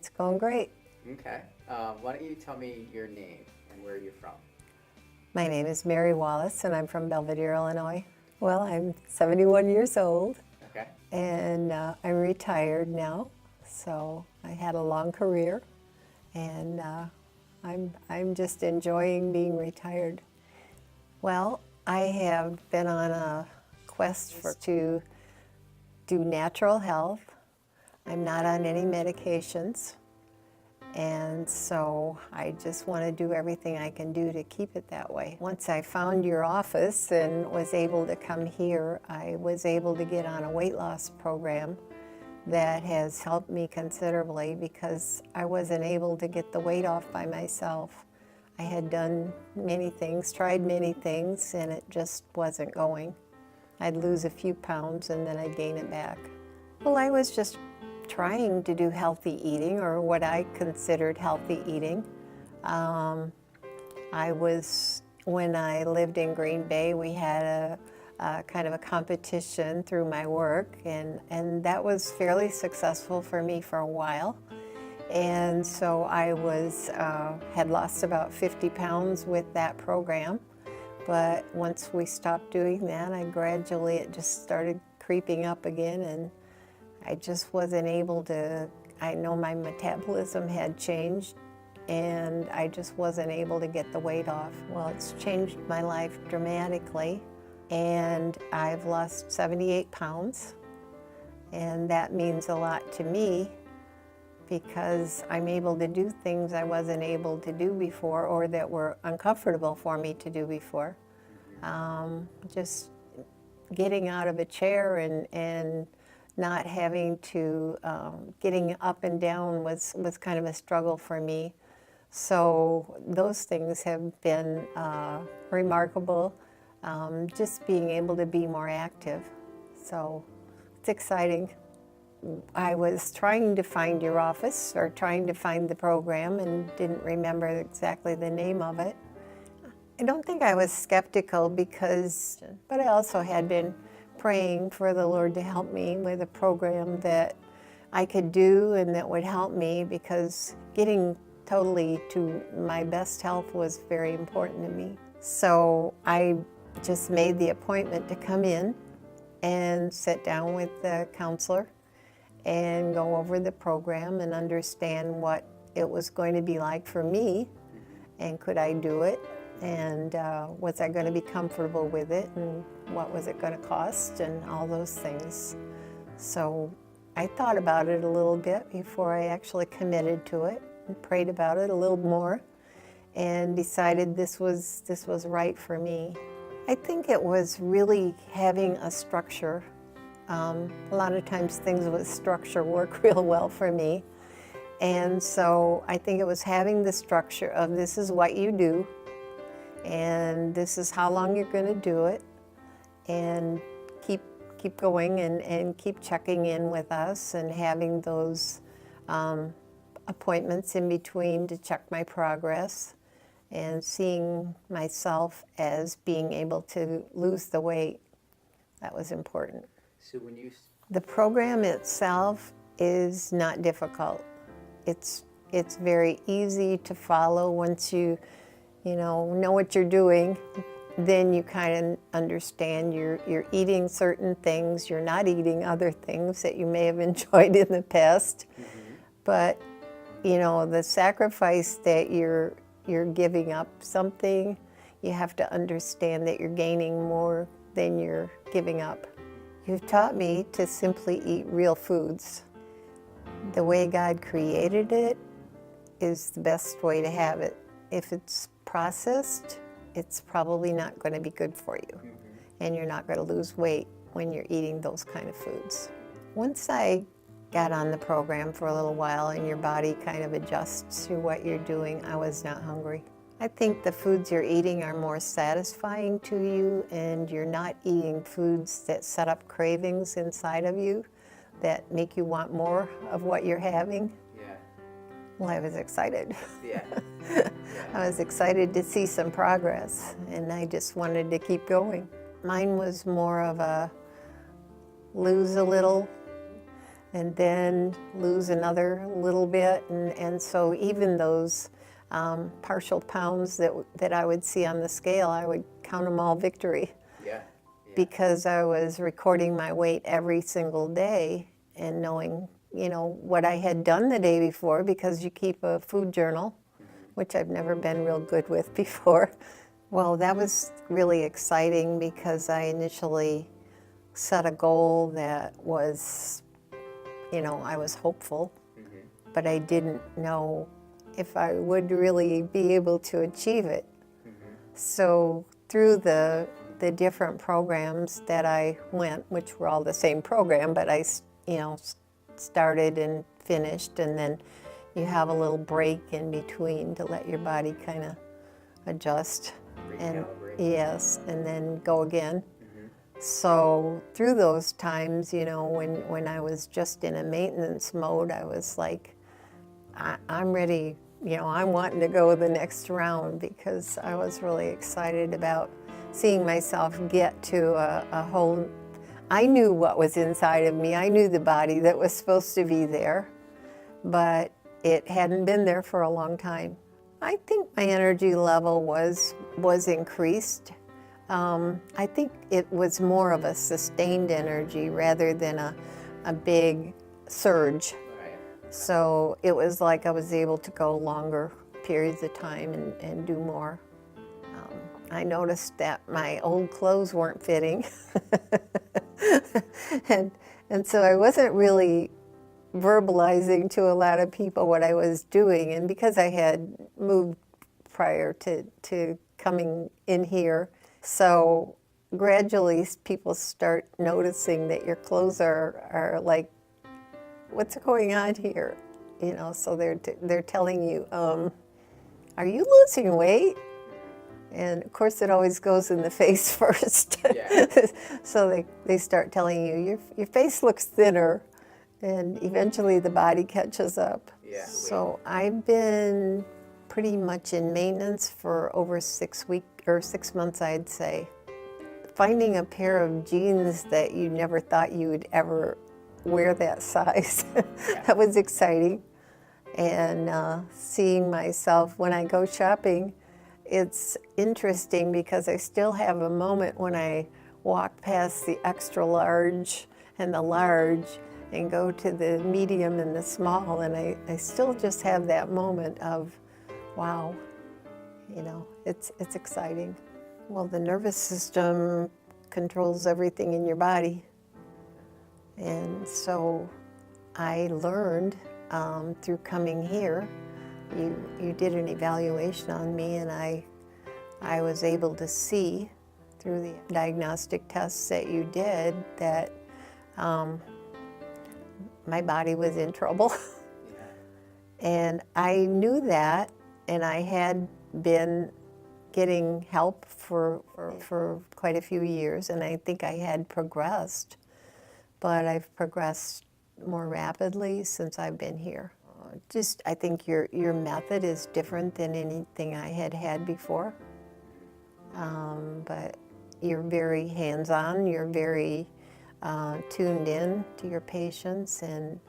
It's going great. Okay. Why don't you tell me your name and where you're from? My name is Mary Wallace, and I'm from Belvidere, Illinois. Well, I'm 71 years old, Okay. and I'm retired now. So I had a long career, and I'm just enjoying being retired. Well, I have been on a quest to do natural health. I'm not on any medications. And so I just want to do everything I can do to keep it that way. Once I found your office and was able to come here, I was able to get on a weight loss program that has helped me considerably because I wasn't able to get the weight off by myself. I had done many things, tried many things, and it just wasn't going. I'd lose a few pounds and then I'd gain it back. Well, I was just trying to do healthy eating, or what I considered healthy eating. When I lived in Green Bay, we had a kind of a competition through my work, and that was fairly successful for me for a while. And so I had lost about 50 pounds with that program. But once we stopped doing that, it just started creeping up again, and I just wasn't able to. I know my metabolism had changed, and I just wasn't able to get the weight off. Well, it's changed my life dramatically, and I've lost 78 pounds, and that means a lot to me because I'm able to do things I wasn't able to do before, or that were uncomfortable for me to do before. Just getting out of a chair and not having to, getting up and down was kind of a struggle for me. So those things have been remarkable, just being able to be more active. So it's exciting. I was trying to find your office, or trying to find the program, and didn't remember exactly the name of it. I don't think I was skeptical but I also had been praying for the Lord to help me with a program that I could do and that would help me, because getting totally to my best health was very important to me. So I just made the appointment to come in and sit down with the counselor and go over the program and understand what it was going to be like for me, and could I do it, and was I going to be comfortable with it, and what was it going to cost, and all those things. So I thought about it a little bit before I actually committed to it, and prayed about it a little more, and decided this was right for me. I think it was really having a structure. A lot of times things with structure work real well for me. And so I think it was having the structure of, this is what you do, and this is how long you're going to do it, and keep going and keep checking in with us, and having those appointments in between to check my progress, and seeing myself as being able to lose the weight. That was important. So The program itself is not difficult. It's very easy to follow once you know what you're doing. Then you kind of understand you're eating certain things, you're not eating other things that you may have enjoyed in the past. But the sacrifice that you're giving up something, you have to understand that you're gaining more than you're giving up. You've taught me to simply eat real foods. The way God created it is the best way to have it. If it's processed, it's probably not going to be good for you, and you're not going to lose weight when you're eating those kind of foods. Once I got on the program for a little while and your body kind of adjusts to what you're doing, I was not hungry. I think the foods you're eating are more satisfying to you, and you're not eating foods that set up cravings inside of you that make you want more of what you're having. Yeah. Well, I was excited. Yeah. I was excited to see some progress, and I just wanted to keep going. Mine was more of a lose a little, and then lose another little bit. And so even those partial pounds that I would see on the scale, I would count them all victory. Yeah. Because I was recording my weight every single day and knowing, what I had done the day before, because you keep a food journal, which I've never been real good with before. Well, that was really exciting because I initially set a goal that was, I was hopeful, but I didn't know if I would really be able to achieve it. So through the different programs that I went, which were all the same program, but I, started and finished, and then you have a little break in between to let your body kind of adjust. And yes, and then go again. So through those times, when I was just in a maintenance mode, I was like, I'm ready, I'm wanting to go the next round, because I was really excited about seeing myself get to a whole, I knew what was inside of me. I knew the body that was supposed to be there, but it hadn't been there for a long time. I think my energy level was increased. I think it was more of a sustained energy rather than a big surge. Right. So it was like I was able to go longer periods of time and do more. I noticed that my old clothes weren't fitting. and so I wasn't really verbalizing to a lot of people what I was doing. And because I had moved prior to coming in here, so gradually people start noticing that your clothes are like, what's going on here? So they're telling you, are you losing weight? And of course it always goes in the face first. Yeah. So they start telling you, your face looks thinner, and eventually the body catches up. Yeah. So I've been pretty much in maintenance for over 6 months, I'd say. Finding a pair of jeans that you never thought you would ever wear that size, that was exciting. And seeing myself when I go shopping, it's interesting because I still have a moment when I walk past the extra large and the large and go to the medium and the small, and I still just have that moment of, wow, it's exciting. Well, the nervous system controls everything in your body. And so I learned through coming here, you did an evaluation on me, and I was able to see through the diagnostic tests that you did that my body was in trouble. And I knew that, and I had been getting help for quite a few years, and I think I had progressed, but I've progressed more rapidly since I've been here. I think your method is different than anything I had before, but you're very hands-on, you're very tuned in to your patients, and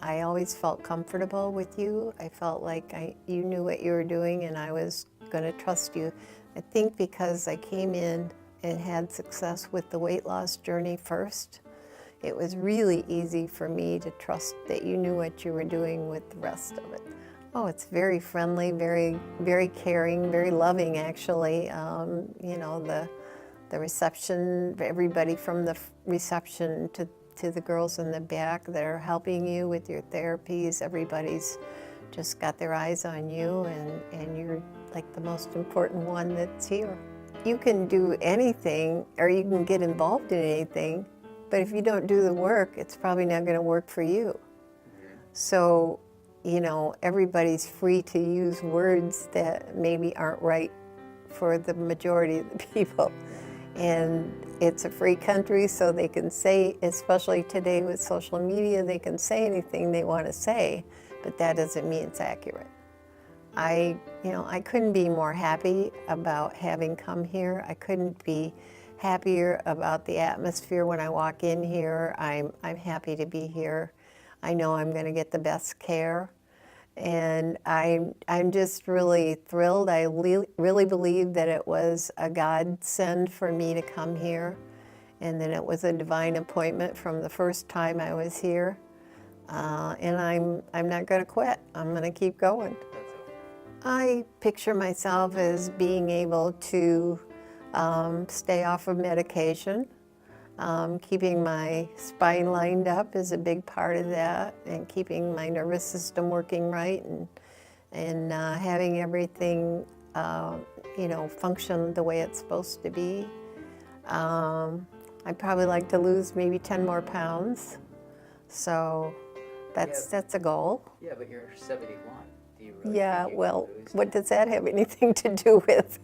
I always felt comfortable with you. I felt like you knew what you were doing, and I was going to trust you. I think because I came in and had success with the weight loss journey first, it was really easy for me to trust that you knew what you were doing with the rest of it. Oh, it's very friendly, very, very caring, very loving, actually. The reception, everybody from the reception to the girls in the back that are helping you with your therapies, everybody's just got their eyes on you, and you're like the most important one that's here. You can do anything, or you can get involved in anything, but if you don't do the work, it's probably not going to work for you. So, everybody's free to use words that maybe aren't right for the majority of the people. And it's a free country, so they can say, especially today with social media, they can say anything they want to say, but that doesn't mean it's accurate. I couldn't be more happy about having come here. I couldn't be happier about the atmosphere when I walk in here. I'm happy to be here. I know I'm going to get the best care. And I'm just really thrilled. I really believe that it was a godsend for me to come here, and that it was a divine appointment from the first time I was here. And I'm not going to quit. I'm going to keep going. I picture myself as being able to stay off of medication. Keeping my spine lined up is a big part of that, and keeping my nervous system working right, and having everything function the way it's supposed to be. I'd probably like to lose maybe 10 more pounds, so that's a goal. Yeah, but you're 71. Do you really Yeah, think you well, can lose what that? does that have anything to do with?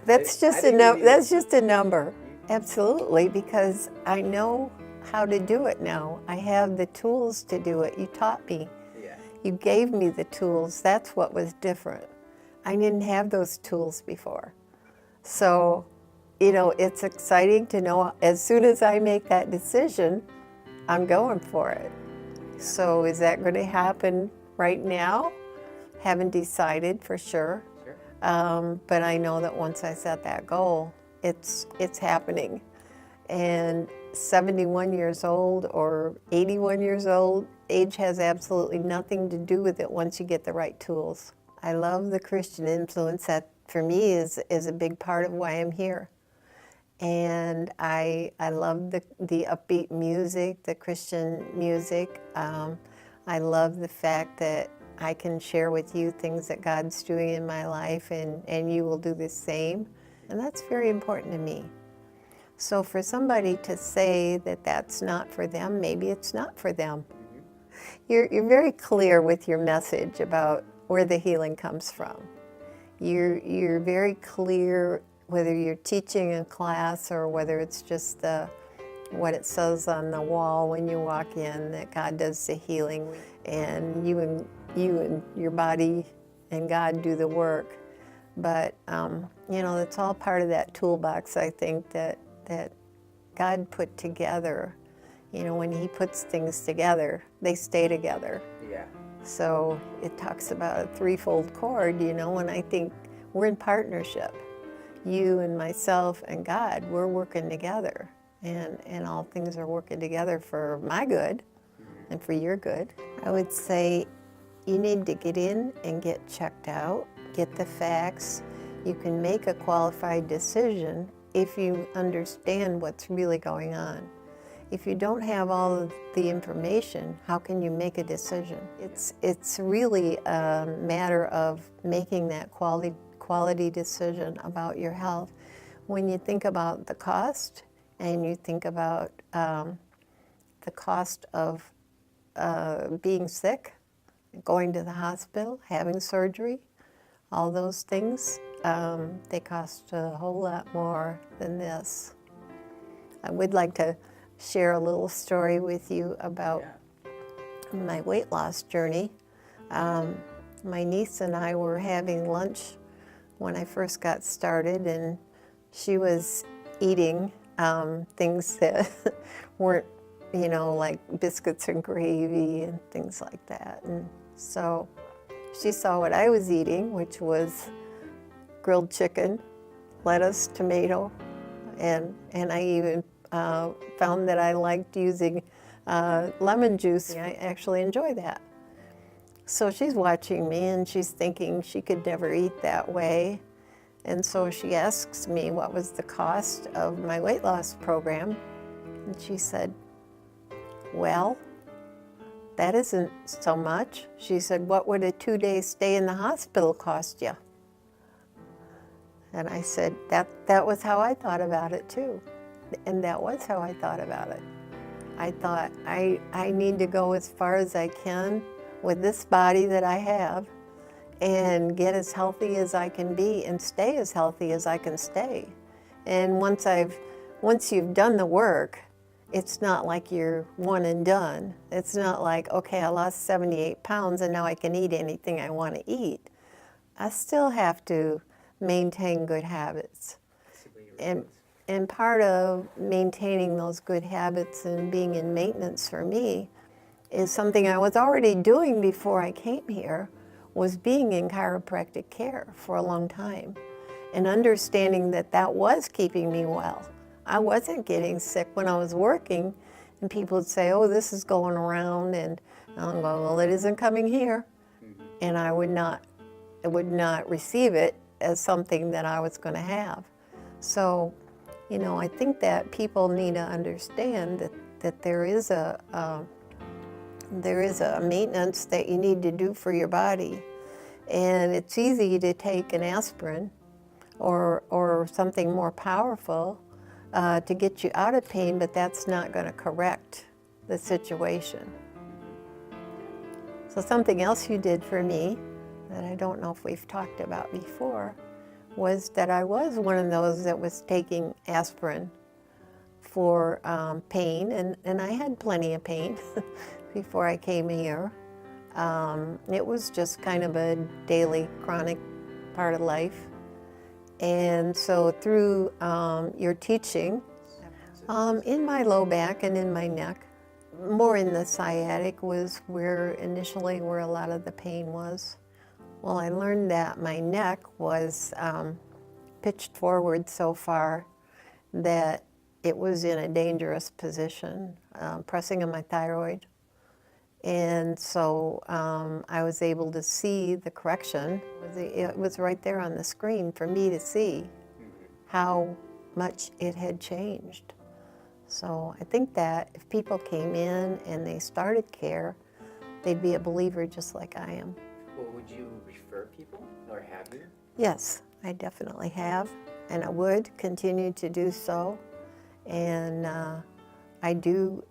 That's I just think you need that's just a number. Absolutely, because I know how to do it now. I have the tools to do it. You taught me. Yeah. You gave me the tools. That's what was different. I didn't have those tools before. So, it's exciting to know as soon as I make that decision, I'm going for it. So is that going to happen right now? Haven't decided for sure. Sure. But I know that once I set that goal, it's happening. And 71 years old or 81 years old, age has absolutely nothing to do with it once you get the right tools. I love the Christian influence. That for me is a big part of why I'm here. And I love the upbeat music, the Christian music. I love the fact that I can share with you things that God's doing in my life, and you will do the same. And that's very important to me. So for somebody to say that that's not for them, maybe it's not for them. You're very clear with your message about where the healing comes from. You're very clear whether you're teaching a class or whether it's just what it says on the wall when you walk in, that God does the healing, and you and your body and God do the work. But it's all part of that toolbox, I think, that God put together. When He puts things together, they stay together. Yeah. So it talks about a threefold cord, and I think we're in partnership. You and myself and God, we're working together, and all things are working together for my good and for your good. I would say you need to get in and get checked out, get the facts. You can make a qualified decision if you understand what's really going on. If you don't have all of the information, how can you make a decision? It's really a matter of making that quality decision about your health. When you think about the cost, and you think about the cost of being sick, going to the hospital, having surgery, all those things, they cost a whole lot more than this. I would like to share a little story with you about my weight loss journey. My niece and I were having lunch when I first got started, and she was eating things that weren't, like biscuits and gravy and things like that. And so she saw what I was eating, which was grilled chicken, lettuce, tomato, and I even found that I liked using lemon juice. I actually enjoy that. So she's watching me, and she's thinking she could never eat that way. And so she asks me what was the cost of my weight loss program. And she said, well, that isn't so much. She said, what would a 2-day stay in the hospital cost you? And I said, that was how I thought about it too. And that was how I thought about it. I thought, I need to go as far as I can with this body that I have, and get as healthy as I can be and stay as healthy as I can stay. And once you've done the work, it's not like you're one and done. It's not like, okay, I lost 78 pounds and now I can eat anything I want to eat. I still have to maintain good habits. and part of maintaining those good habits and being in maintenance for me is something I was already doing before I came here, was being in chiropractic care for a long time and understanding that that was keeping me well. I wasn't getting sick when I was working, and people would say, oh, this is going around, and I'll go, well, it isn't coming here. And I would not receive it as something that I was going to have. So, you know, I think that people need to understand that there is a maintenance that you need to do for your body. And it's easy to take an aspirin or something more powerful to get you out of pain, but that's not going to correct the situation. So something else you did for me that I don't know if we've talked about before was that I was one of those that was taking aspirin for pain, and I had plenty of pain before I came here. It was just kind of a daily chronic part of life. And so through your teaching, in my low back and in my neck, more in the sciatic was where initially where a lot of the pain was. Well, I learned that my neck was pitched forward so far that it was in a dangerous position, pressing on my thyroid. And so I was able to see the correction. It was right there on the screen for me to see how much it had changed. So I think that if people came in and they started care, they'd be a believer just like I am. Well, would you refer people, or have you? Yes, I definitely have, and I would continue to do so. And I do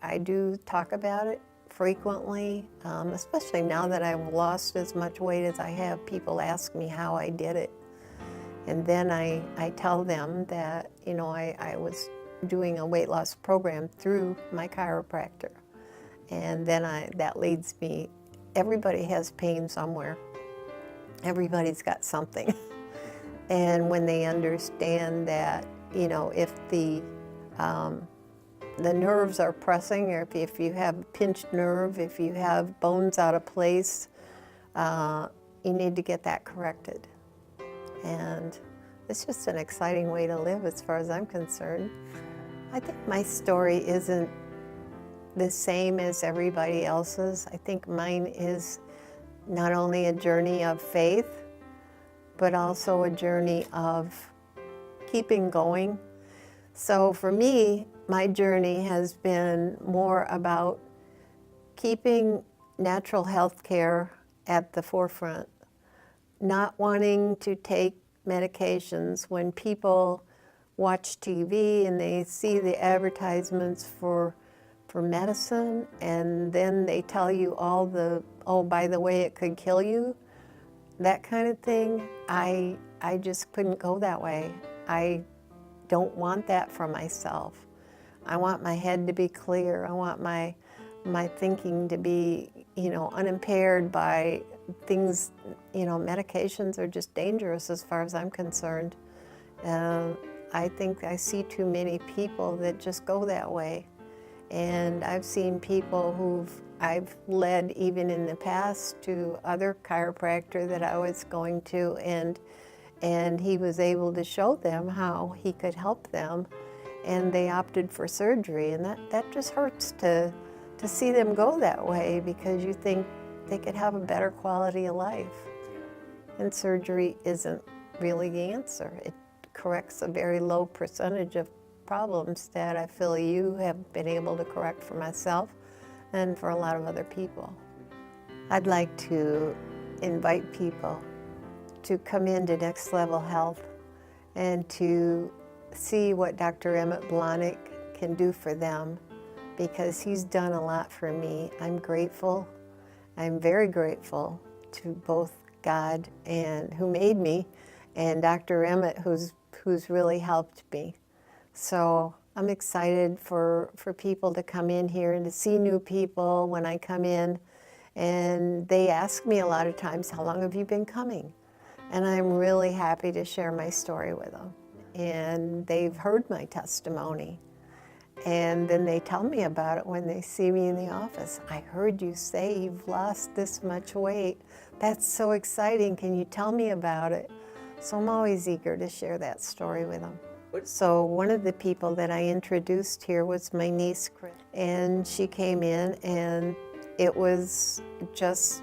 talk about it frequently, especially now that I've lost as much weight as I have. People ask me how I did it. And then I tell them that, you know, I was doing a weight loss program through my chiropractor. And then that leads me, everybody has pain somewhere. Everybody's got something. And when they understand that, you know, if the nerves are pressing, or if you have a pinched nerve, if you have bones out of place, you need to get that corrected. And it's just an exciting way to live as far as I'm concerned. I think my story isn't the same as everybody else's. I think mine is not only a journey of faith, but also a journey of keeping going. So for me, my journey has been more about keeping natural health care at the forefront, not wanting to take medications. When people watch TV and they see the advertisements for medicine, and then they tell you all the, oh, by the way, it could kill you, that kind of thing, I just couldn't go that way. I don't want that for myself. I want my head to be clear. I want my thinking to be, you know, unimpaired by things. You know, medications are just dangerous as far as I'm concerned. I think I see too many people that just go that way. And I've seen people I've led even in the past to other chiropractor that I was going to, and he was able to show them how he could help them, and they opted for surgery. And that just hurts to see them go that way, because you think they could have a better quality of life. And surgery isn't really the answer. It corrects a very low percentage of problems that I feel you have been able to correct for myself and for a lot of other people. I'd like to invite people to come into Next Level Health and to see what Dr. Emmett Blahnik can do for them, because he's done a lot for me. I'm grateful. I'm very grateful to both God and who made me, and Dr. Emmett, who's really helped me. So I'm excited for people to come in here and to see new people when I come in. And they ask me a lot of times, how long have you been coming? And I'm really happy to share my story with them. and they've heard my testimony. And then they tell me about it when they see me in the office. I heard you say you've lost this much weight. That's so exciting. Can you tell me about it? So I'm always eager to share that story with them. So one of the people that I introduced here was my niece, Chris. And she came in, and it was just,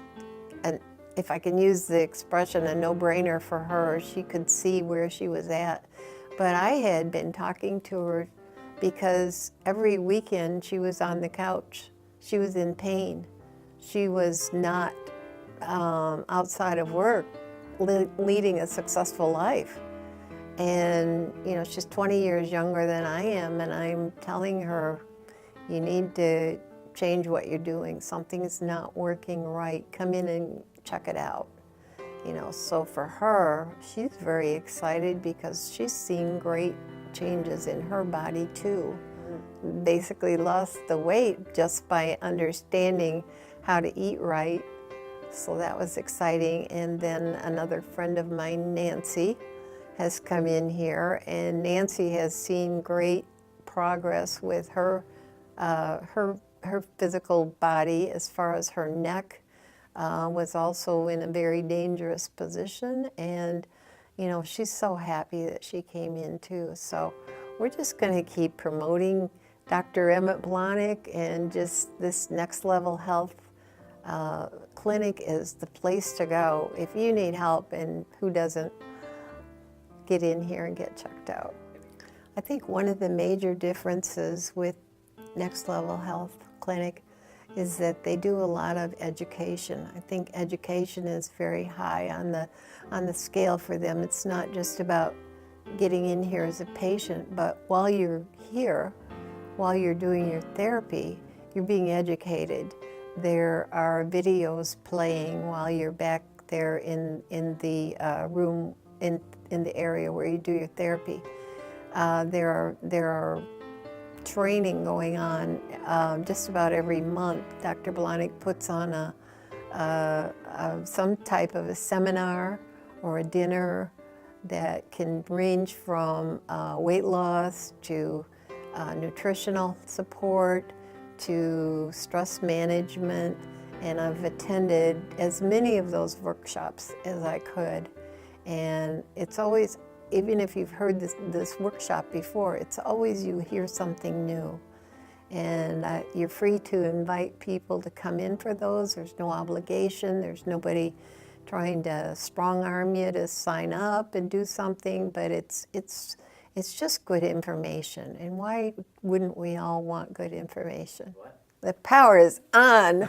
if I can use the expression, a no-brainer for her. She could see where she was at. But I had been talking to her because every weekend she was on the couch. She was in pain. She was not outside of work, leading a successful life. And you know, she's 20 years younger than I am, and I'm telling her, you need to change what you're doing. Something's not working right. Come in and check it out. You know, so for her, she's very excited because she's seen great changes in her body too. Basically lost the weight just by understanding how to eat right. So that was exciting. And then another friend of mine, Nancy, has come in here, and Nancy has seen great progress with her her physical body. As far as her neck was also in a very dangerous position, and you know, she's so happy that she came in too. So we're just going to keep promoting Dr. Emmett Blahnik, and just this Next Level Health clinic is the place to go if you need help, and who doesn't get in here and get checked out. I think one of the major differences with Next Level Health Clinic is that they do a lot of education. I think education is very high on the scale for them. It's not just about getting in here as a patient, but while you're here, while you're doing your therapy, you're being educated. There are videos playing while you're back there in the room, in the area where you do your therapy. There are training going on just about every month. Dr. Blahnik puts on some type of a seminar or a dinner that can range from weight loss to nutritional support to stress management, and I've attended as many of those workshops as I could. And it's always, even if you've heard this workshop before, it's always you hear something new. And you're free to invite people to come in for those. There's no obligation. There's nobody trying to strong-arm you to sign up and do something, but it's just good information. And why wouldn't we all want good information? What? The power is on.